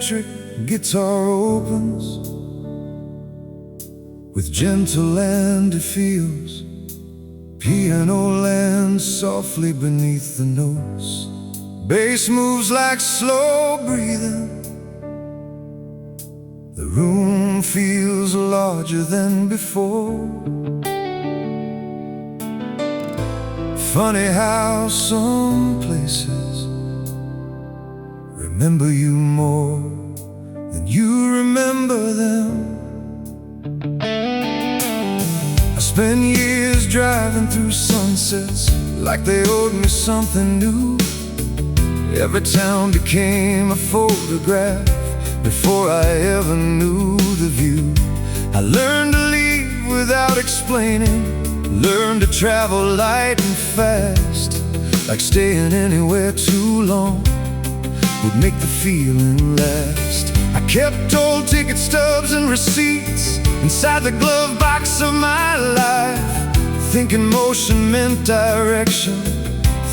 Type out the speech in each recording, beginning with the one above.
electric guitar opens, with gentle hand it feels, piano lands softly beneath the notes. Bass moves like slow breathing. The room feels larger than before. Funny how some places remember you more than you remember them. I spent years driving through sunsets like they owed me something new. Every town became a photograph before I ever knew the view. I learned to leave without explaining, learned to travel light and fast, like staying anywhere too long would make the feeling last. I kept old ticket stubs and receipts inside the glove box of my life, thinking motion meant direction,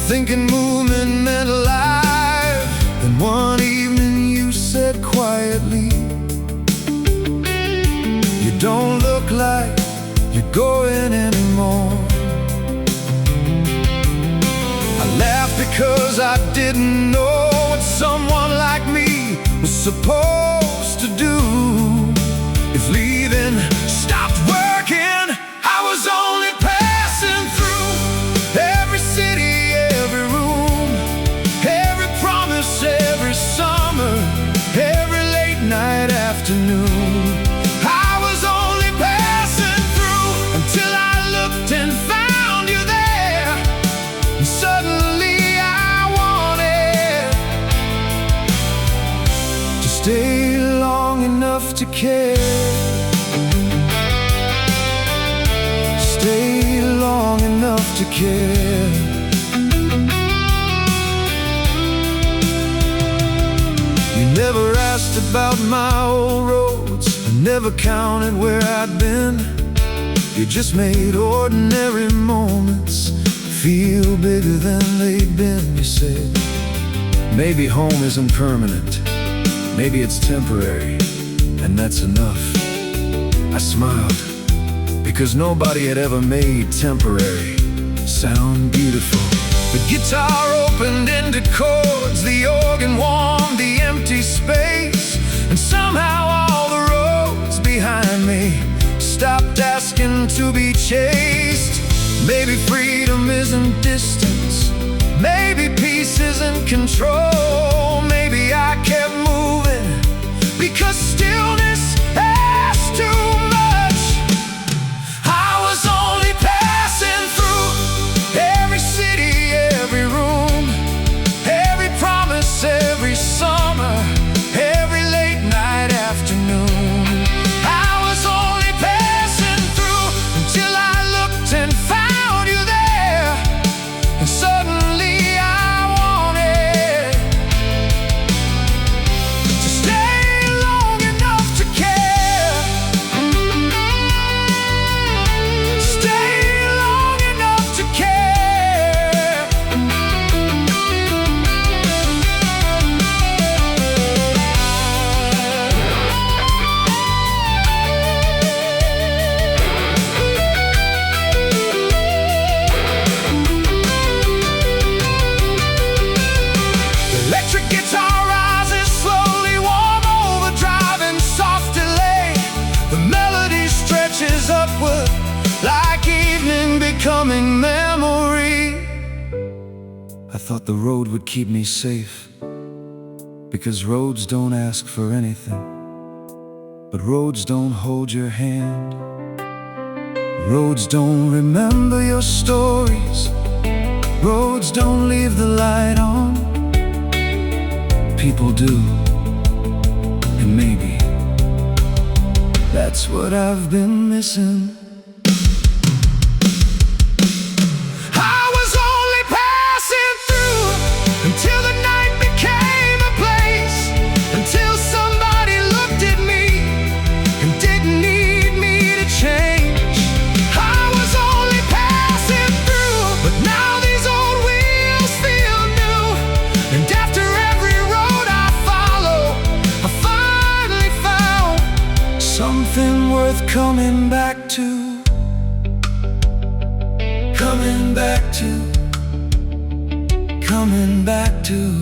thinking movement meant life. Then one evening you said quietly, you don't look like you're going anymore. I laughed because I didn't know what someone like me was supposed to do. If leaving stopped working, I was only passing through. Every city, every room, every promise, every summer, every late night afternoon. I was only passing through until I looked and found you there. And suddenly I wanted to stay long enough to care. Stay long enough to care. You never asked about my old roads, I never counted where I'd been. You just made ordinary moments feel bigger than they'd been. You said, maybe home isn't permanent, maybe it's temporary, and that's enough. I smiled, because nobody had ever made temporary sound beautiful. The guitar opened into chords, the organ warmed the empty space, and somehow all the roads behind me stopped asking to be chased. Maybe freedom isn't distance, maybe peace isn't control. Maybe I kept moving because stillness asked too much. I was only passing through every city, every room, every promise, every summer, every late night afternoon. I was only passing through until I looked and found you there. And suddenly I wanted to stay long enough to care. Stay long enough to care. The electric guitar rises slowly, warm overdrive and soft delay. The melody stretches upward like evening becoming memory. I thought the road would keep me safe, because roads don't ask for anything, but roads don't hold your hand. Roads don't remember your stories, roads don't leave the light on. People do, and maybe that's what I've been missing. I was only passing through until the night became a place, until somebody looked at me and didn't need me to change. I was only passing through, but now these old wheels feel new. And after every road I follow coming back to, coming back to, coming back to.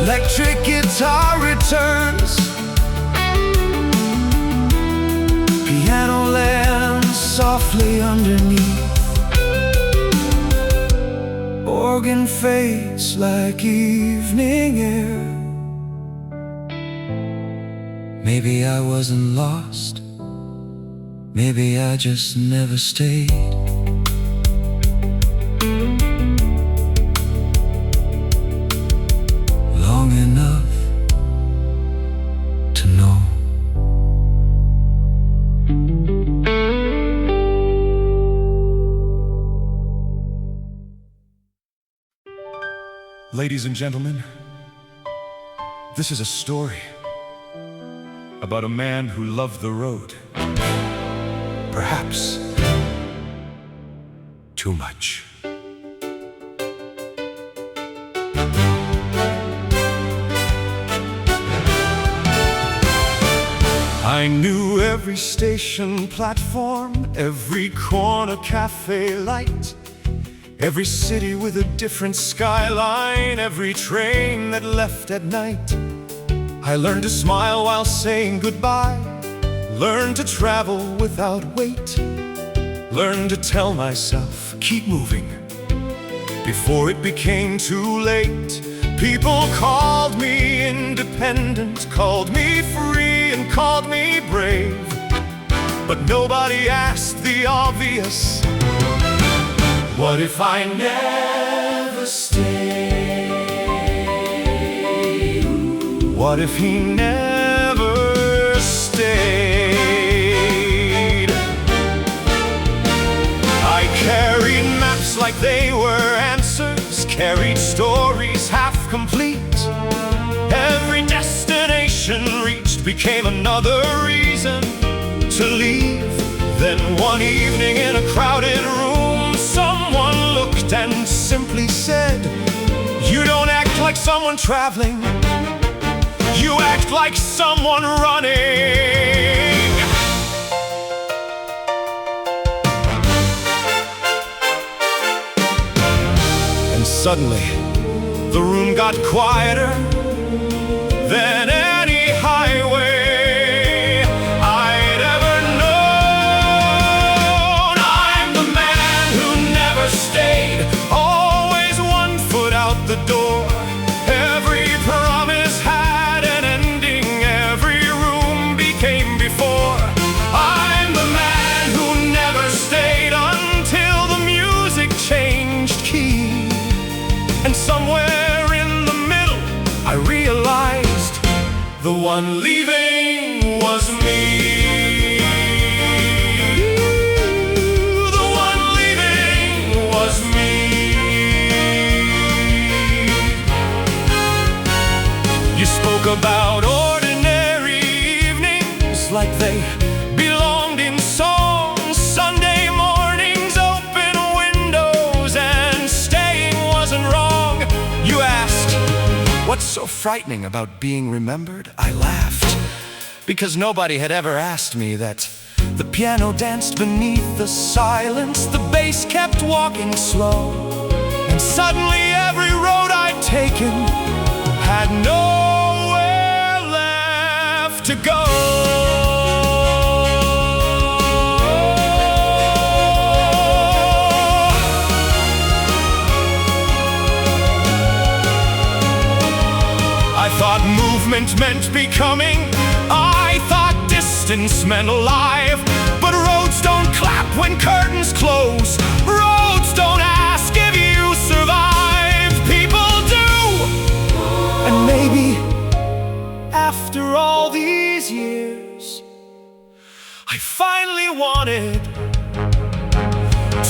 Electric guitar returns, piano lands softly underneath, organ fades like evening air. Maybe I wasn't lost, maybe I just never stayed. Long enough to know. Ladies and gentlemen, this is a story about a man who loved the road, perhaps too much. I knew every station platform, every corner cafe light, every city with a different skyline, every train that left at night. I learned to smile while saying goodbye, learned to travel without weight, learned to tell myself, keep moving, before it became too late. People called me independent, called me free, and called me brave, but nobody asked the obvious. What if I never stayed? What if he never stayed? I carried maps like they were answers, carried stories half complete. Every destination reached became another reason to leave. Then one evening in a crowded room, someone looked and simply said, you don't act like someone traveling, you act like someone running. And suddenly, the room got quieter than any highway I'd ever known. I'm the man who never stayed, always one foot out the door. Every promise had an ending, every room became before. I'm the man who never stayed until the music changed key. And somewhere in the middle, I realized the one leaving was me. The one leaving was me. You spoke about ordinary evenings like they belonged in songs. Sunday mornings, open windows, and staying wasn't wrong. You asked, what's so frightening about being remembered? I laughed, because nobody had ever asked me that. The piano danced beneath the silence, the bass kept walking slow, and suddenly every road I'd taken had nowhere left to go. I thought movement meant becoming, I thought distance meant alive. But roads don't clap when curtains close, roads don't ask if you survive. People do. And maybe after all these years, I finally wanted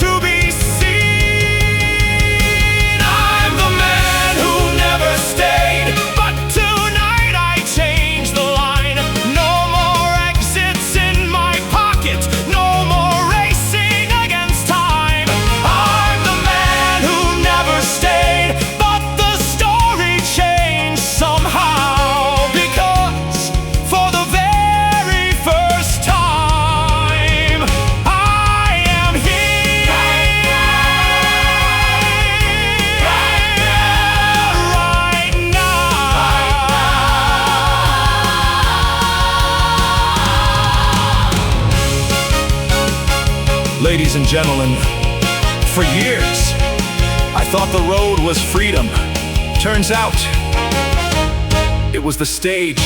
to be seen. I'm the man who never stayed, but tonight I changed the line. No more exits in my pocket, no more racing against time. I'm the man who never stayed, but the story changed. Ladies and gentlemen, for years, I thought the road was freedom. Turns out, it was the stage,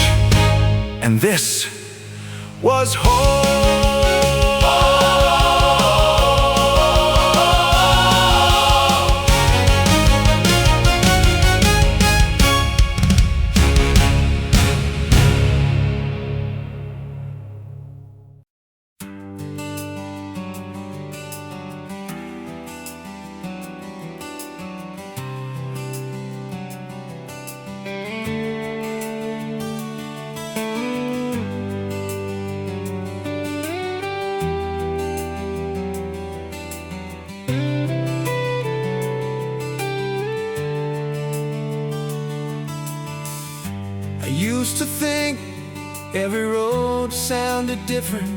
and this was home. Used to think every road sounded different.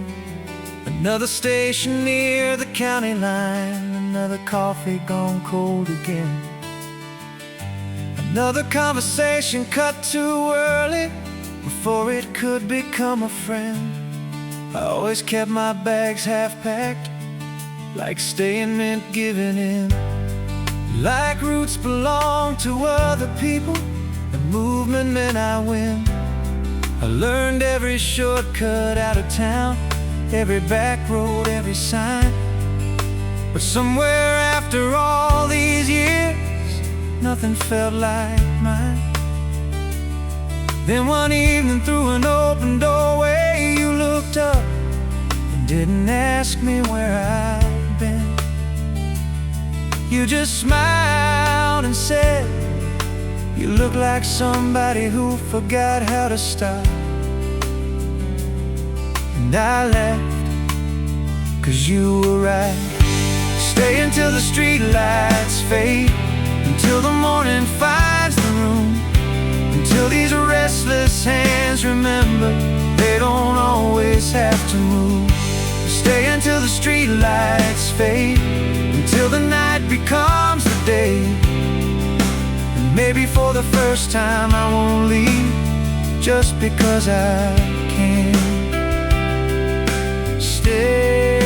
Another station near the county line, another coffee gone cold again, another conversation cut too early before it could become a friend. I always kept my bags half-packed, like staying meant giving in, like roots belong to other people and movement meant I win. I learned every shortcut out of town, every back road, every sign. But somewhere after all these years, nothing felt like mine. Then one evening through an open doorway, you looked up and didn't ask me where I'd been. You just smiled and said, "You look like somebody who forgot how to stop." And I laughed, 'cause you were right. Stay until the street lights fade, until the morning finds the room, until these restless hands remember they don't always have to move. Stay until the street lights fade, until the night becomes the day. Maybe for the first time I won't leave, just because I can. Stay.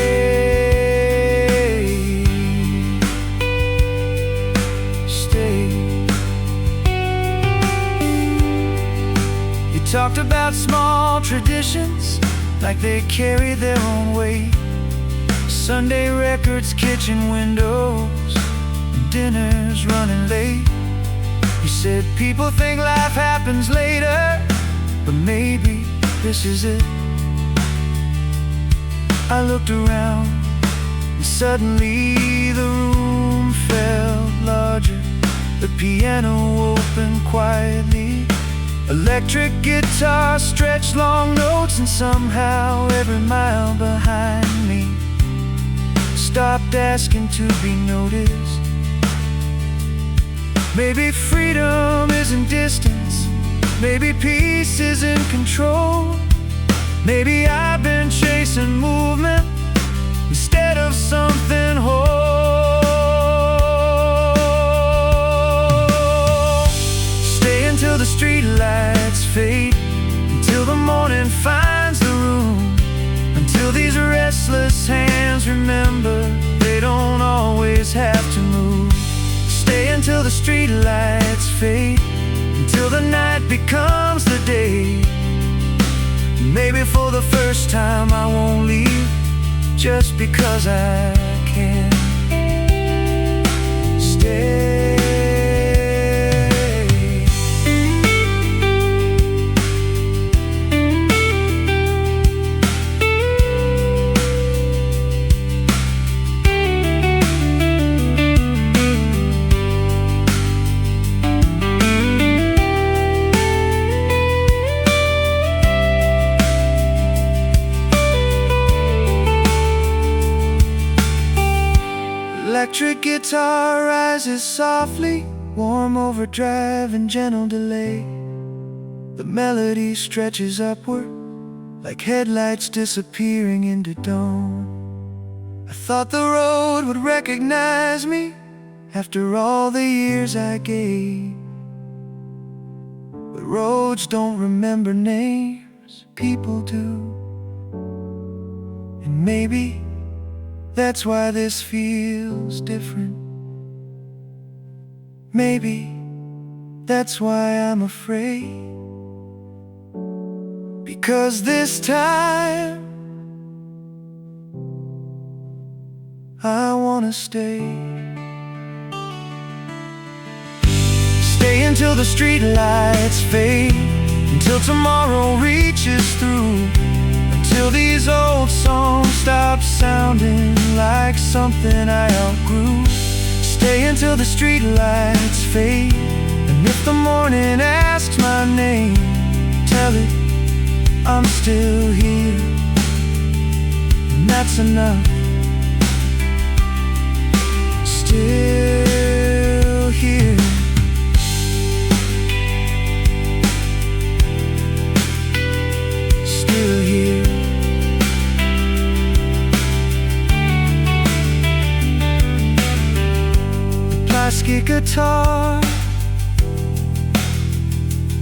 You talked about small traditions, like they carry their own weight. Sunday records, kitchen windows, and dinners running late. You said people think life happens later, but maybe this is it. I looked around, and suddenly the room felt larger. The piano opened quietly, electric guitar stretched long notes, and somehow every mile behind me stopped asking to be noticed. Maybe freedom isn't distance, maybe peace isn't control. Maybe I've been chasing movement instead of something whole. Stay until the street lights fade, until the morning finds the room, until these restless hands remember they don't always have to move. Stay until the street lights fade, until the night becomes the day. Maybe for the first time I won't leave, just because I can. Stay. Electric guitar rises softly, warm overdrive and gentle delay. The melody stretches upward, like headlights disappearing into dawn. I thought the road would recognize me after all the years I gave. But roads don't remember names, people do. And maybe That's why this feels different. Maybe that's why I'm afraid. Because this time I wanna stay. Stay until the street lights fade, until tomorrow reaches through, until these old songs stop sounding like something I outgrew. Stay until the street lights fade, and if the morning asks my name, tell it I'm still here, and that's enough. Still here. Still here. The plastic guitar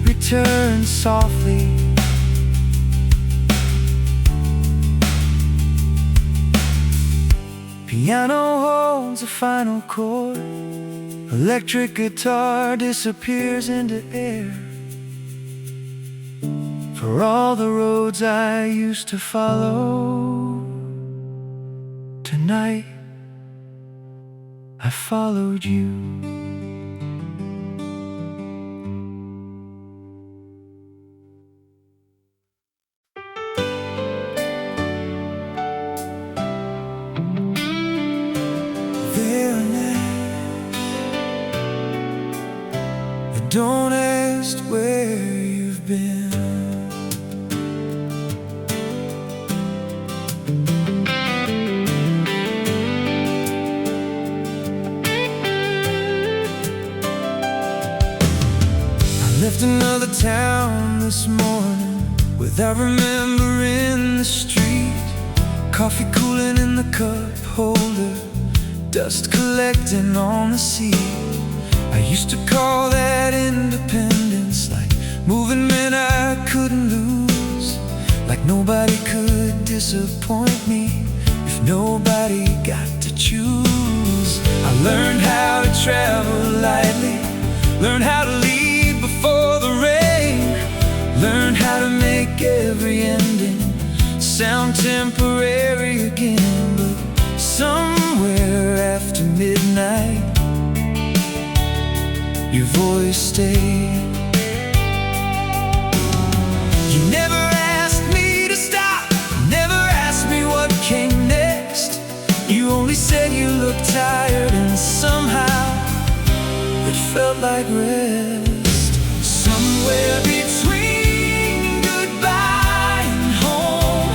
returns softly. Piano holds a final chord. Electric guitar disappears into air. For all the roads I used to follow, tonight I followed you. Don't ask where you've been. I left another town this morning without remembering the street. Coffee cooling in the cup holder, dust collecting on the seat. I used to call that independence, like moving men I couldn't lose, like nobody could disappoint me if nobody got to choose. I learned how to travel lightly, learned how to lead before the rain, learned how to make every ending sound temporary again. But somewhere after midnight, your voice stayed. You never asked me to stop, never asked me what came next. You only said you looked tired, and somehow it felt like rest. Somewhere between goodbye and home,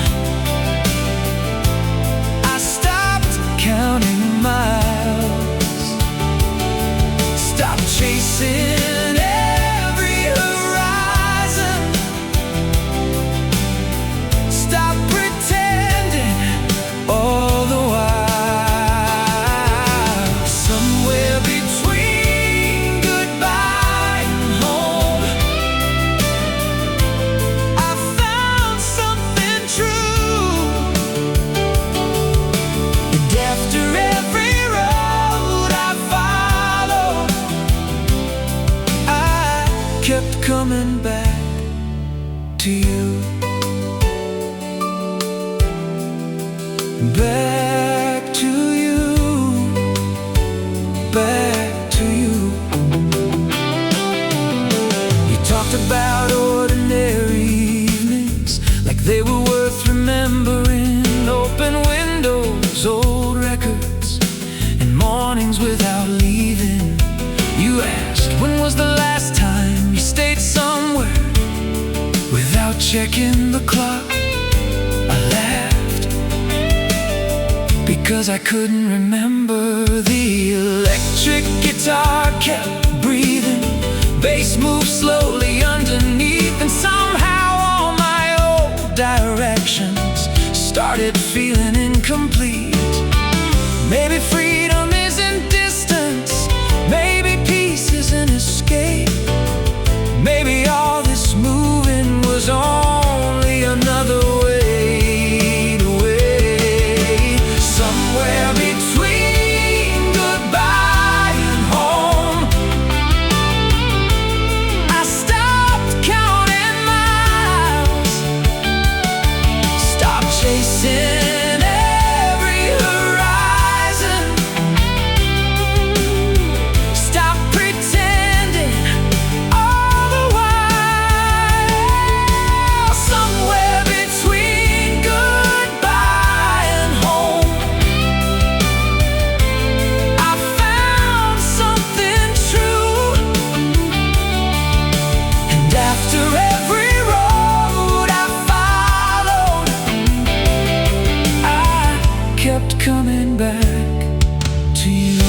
I stopped counting miles, stopped chasing every horizon, stop pretending all the while. Somewhere between goodbye and home, I found something true. And after every road I followed, I kept coming back to you. Back to you. Back to you. You talked about ordinary evenings like they were worth remembering. Open windows, old records, and mornings without leaving. You asked, when was the last time you stayed somewhere without checking the clock? I laughed because I couldn't remember. The electric guitar kept breathing, bass moved slowly underneath, and somehow all my old directions started feeling incomplete. Maybe freedom isn't distance, maybe peace is an escape, maybe all this moving was only another way to wait. Somewhere coming back to you.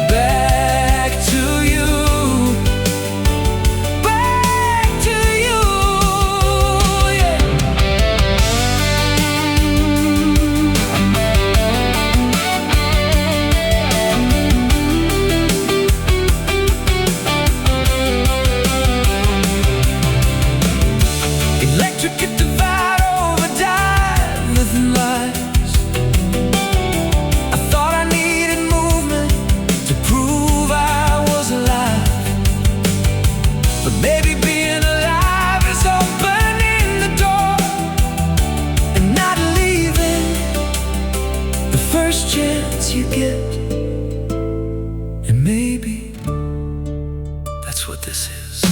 Back to you. Back to you, yeah. Electric at divide, overdrive, nothing lies. I thought I needed movement to prove I was alive, but maybe being alive is opening the door and not leaving the first chance you get. And maybe that's what this is.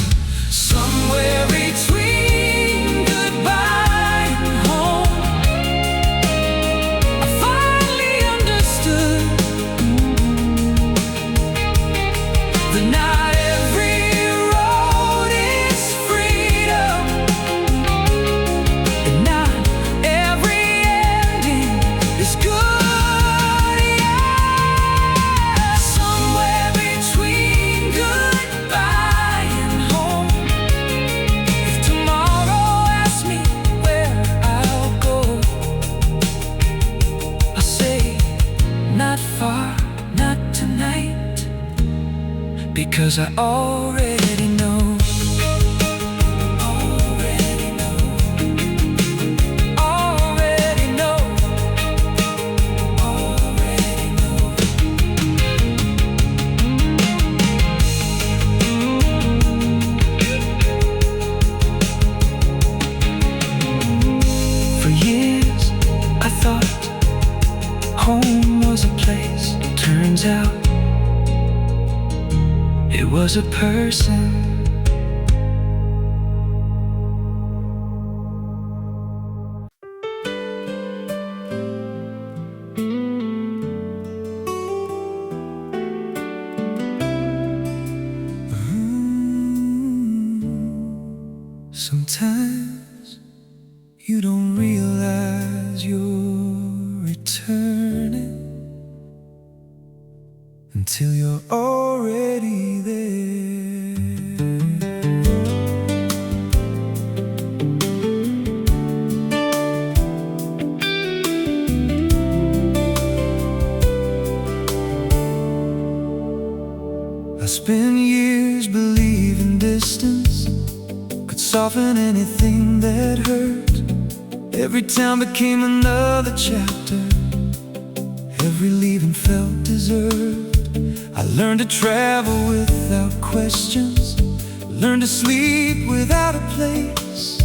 Somewhere between goodbye and home, I finally understood that not every road is freedom, and not every ending is good, yeah. Somewhere between goodbye and home. If tomorrow asks me where I'll go, I'll say not far, not tonight, because I already know. Already know. Already know. Already know. For years I thought home was a place. Turns out it was a person. Sometimes you don't realize you're returning until you're already there. I spent years believing distance could soften anything that hurt. Every town became another chapter. Every leaving felt deserved. I learned to travel without questions, learned to sleep without a place,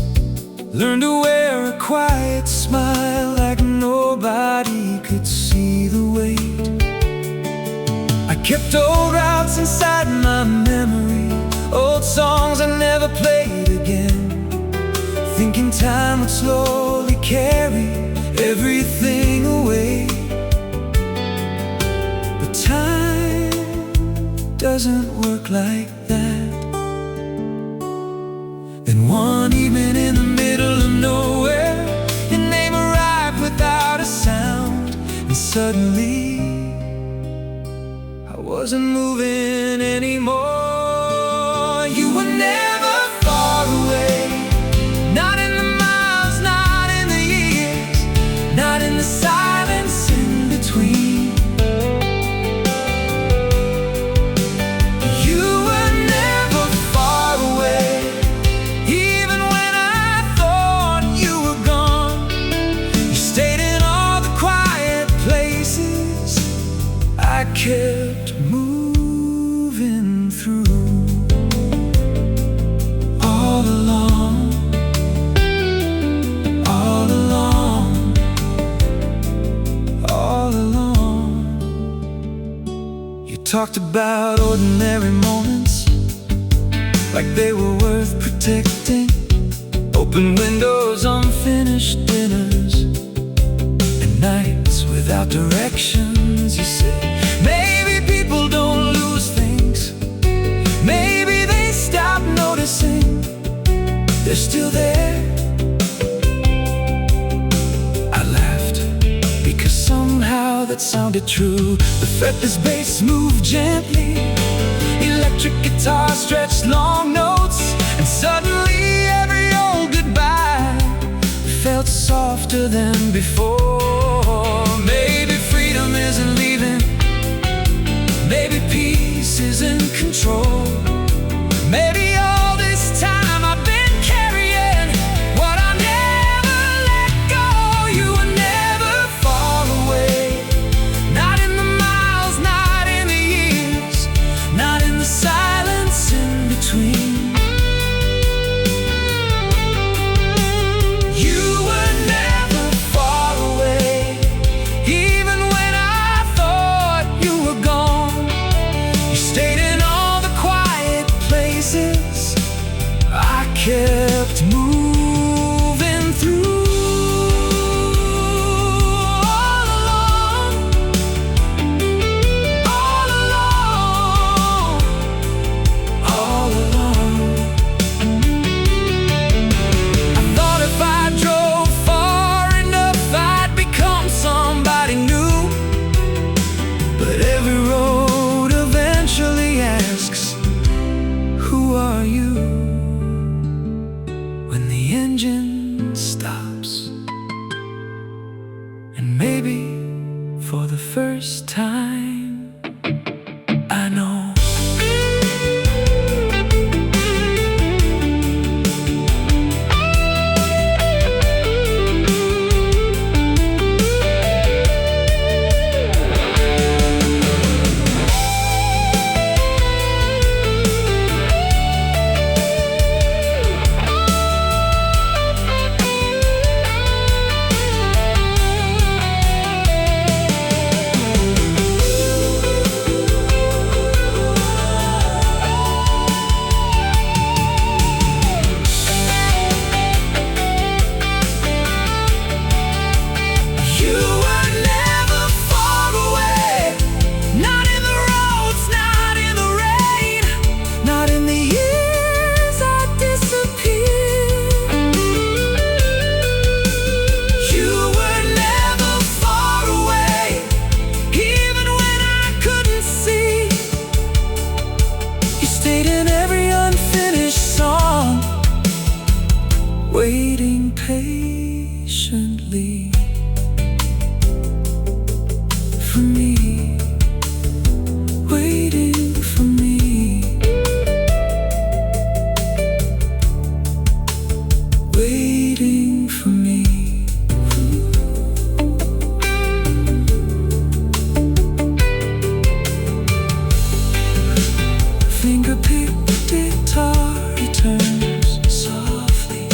learned to wear a quiet smile like nobody could see the weight. I kept old routes inside my memory, old songs I never played again, thinking time would slowly carry everything away. But time doesn't work like that. Then one evening in the middle of nowhere, your name arrived without a sound, and suddenly I wasn't moving anymore. You were never far away, not in the miles, not in the years, not in the silence in between. You were never far away, even when I thought you were gone. You stayed in all the quiet places I kept moving through. All along, all along, all along. You talked about ordinary moments like they were worth protecting. Open windows, unfinished dinners, and nights without directions. You said, maybe people don't lose things, maybe they stop noticing. They're still there, that sounded true. The fretless bass moved gently, electric guitar stretched long notes, and suddenly every old goodbye felt softer than before. Maybe freedom isn't leaving, maybe peace is in control. Maybe all this time I've been carrying what I never let go. You were never far away, not in the miles, not in the years, not in the silence in between. You were never far away, even when I thought you were gone. You stayed in all the quiet places I kept moving through. All along, all along, all along. I thought if I drove far enough I'd become somebody new, but every road eventually asks, who are you? When the engine stops, and maybe for the first time I know. You were never far away, not in the roads, not in the rain, not in the years I disappeared. You were never far away, even when I couldn't see. You stayed in every unfinished song, waiting patiently for me, waiting for me, waiting for me. Finger pick guitar returns softly,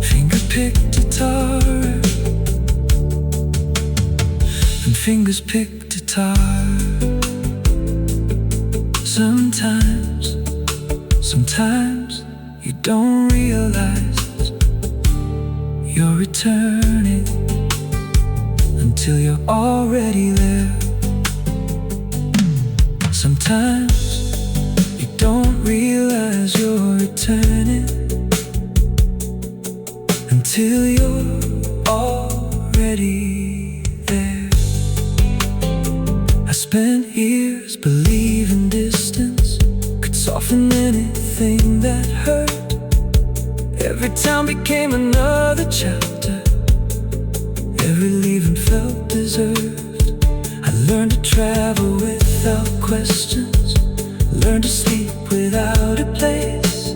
finger pick guitar, and fingers pick guitar. Sometimes you don't realize you're returning until you're already there. Sometimes you don't realize you're returning until you're already there. I spent years believing distance could soften anything that hurt. Every town became another chapter, every leaving felt deserved. I learned to travel without questions, learned to sleep without a place,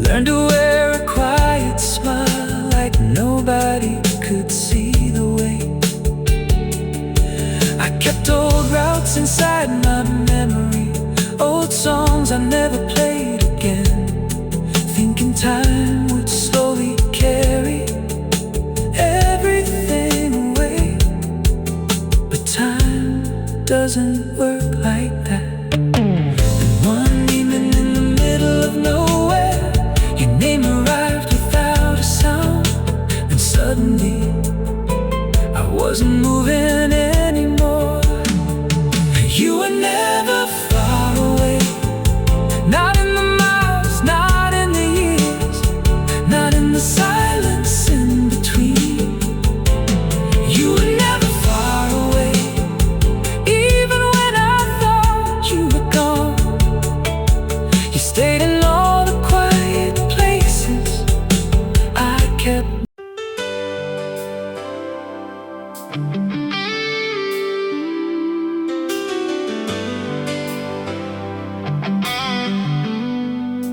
learned to wear a quiet smile like nobody could see the way. I kept old routes inside my memory, old songs I never played again, thinking time would slowly carry everything away. But time doesn't work like that. And one evening in the middle of nowhere, your name arrived without a sound, and suddenly I wasn't moving anymore. You were never far away, not in the miles, not in the years, not in the silence in between. You were never far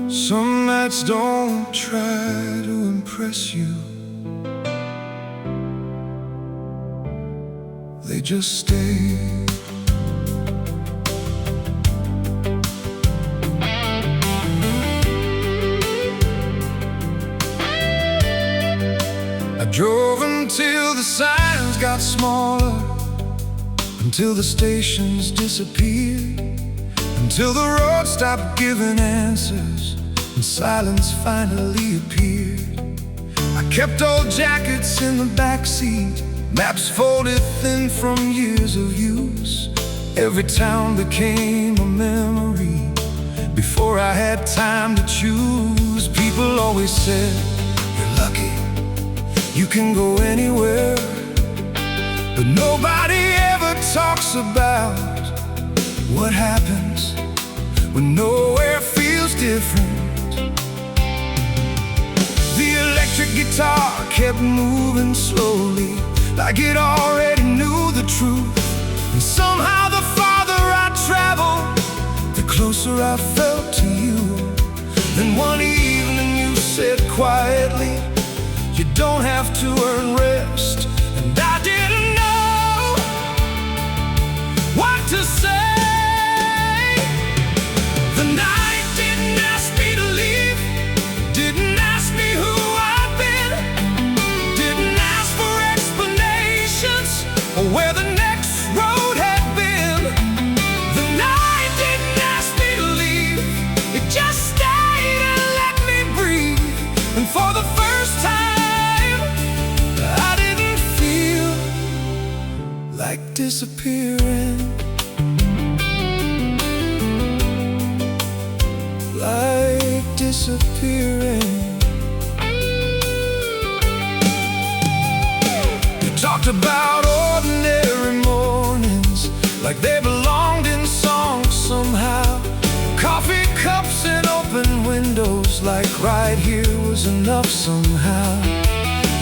Some nights don't try to impress you, they just stay. I drove until the signs got smaller, until the stations disappeared, until the road stopped giving answers and silence finally appeared. I kept old jackets in the backseat, maps folded thin from years of use. Every town became a memory before I had time to choose. People always said, "You're lucky, you can go anywhere," but nobody ever talks about what happens when nowhere feels different. The electric guitar kept moving slowly, like it already knew the truth. And somehow the farther I traveled, the closer I felt to you. Then one evening you said quietly, "You don't have to earn rest." And I didn't know what to say. The night didn't ask me to leave, didn't ask me who I'd been, didn't ask for explanations or where the next road had been. The night didn't ask me to leave, it just stayed and let me breathe. And for the first time, I didn't feel like disappearing, like disappearing. You talked about ordinary mornings, like they belonged in song somehow. Coffee cups and open windows, like right here was enough somehow.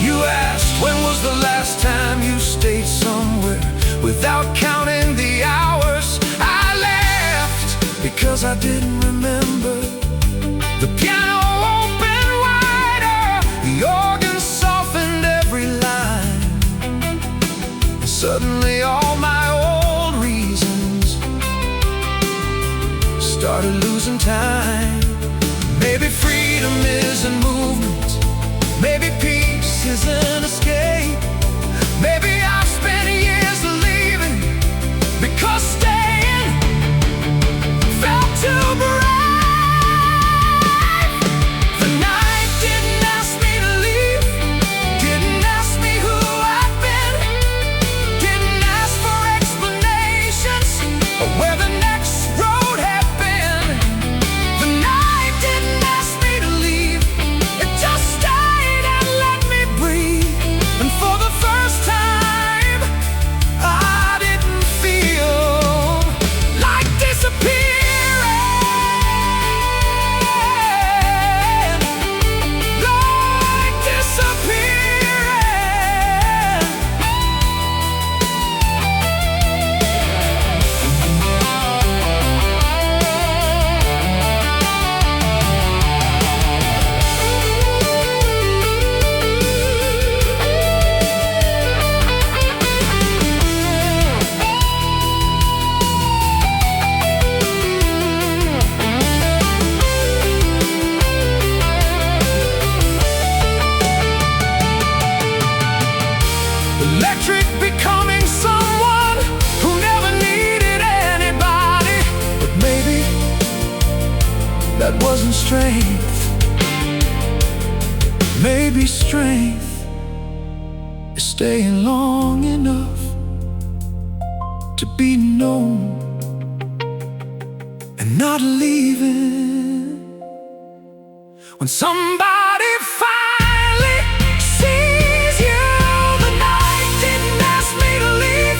You asked, when was the last time you stayed somewhere without counting the hours? I laughed because I didn't remember. The piano opened wider, the organ softened every line, and suddenly all my old reasons started losing time. Maybe freedom isn't movement, maybe peace isn't escape. Maybe I've spent years leaving because staying felt too brave. The night didn't ask me to leave, didn't ask me who I'd been, didn't ask for explanations or where the next road had been. The night didn't ask me to leave, it just stayed and let me breathe. And for the first time, I didn't feel like disappearing, like disappearing. Electric becoming someone who never needed anybody. But maybe that wasn't strength. Maybe strength is staying long enough to be known and not leaving. When somebody finally sees you, the night didn't ask me to leave,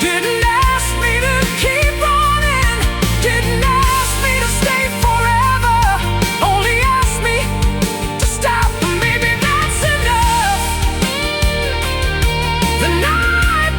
didn't ask me to keep running, didn't ask me to stay forever, only asked me to stop. Maybe that's enough. The night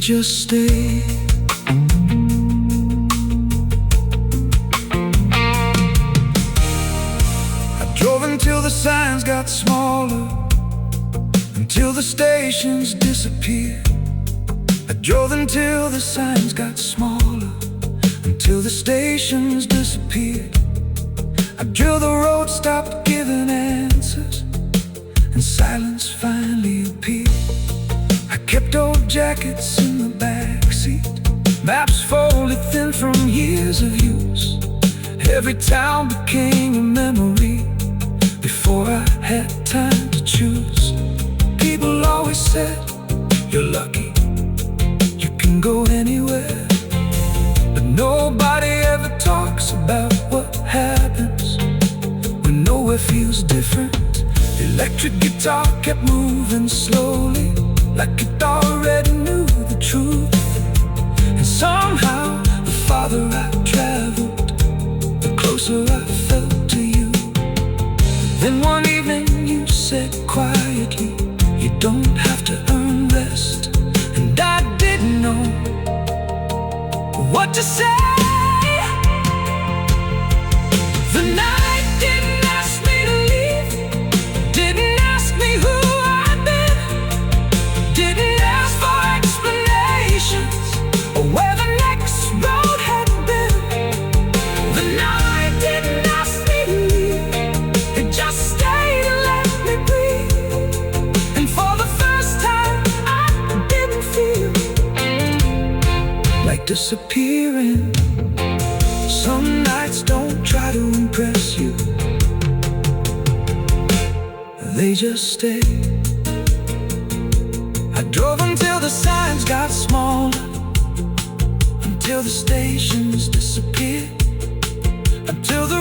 just stay. I drove until the signs got smaller, until the stations disappeared. I drove until the signs got smaller, until the stations disappeared. Until the road stopped giving answers and silence finally appeared. I kept old jackets in the backseat, maps folded thin from years of use. Every town became a memory before I had time to choose. People always said, you're lucky, you can go anywhere. But nobody ever talks about what happens when nowhere feels different. The electric guitar kept moving slowly, like it already knew the truth. And somehow, the farther I traveled, the closer I felt to you. Then one evening you said quietly, you don't have to earn rest. And I didn't know what to say. The night didn't ask me to leave, didn't ask me who I'd been, didn't ask for explanations or where the next road had been. The night didn't ask me to leave, it just stayed and let me breathe. And for the first time I didn't feel like disappearing. Some nights don't try to impress you, they just stay. I drove until the signs got smaller, until the stations disappeared, until the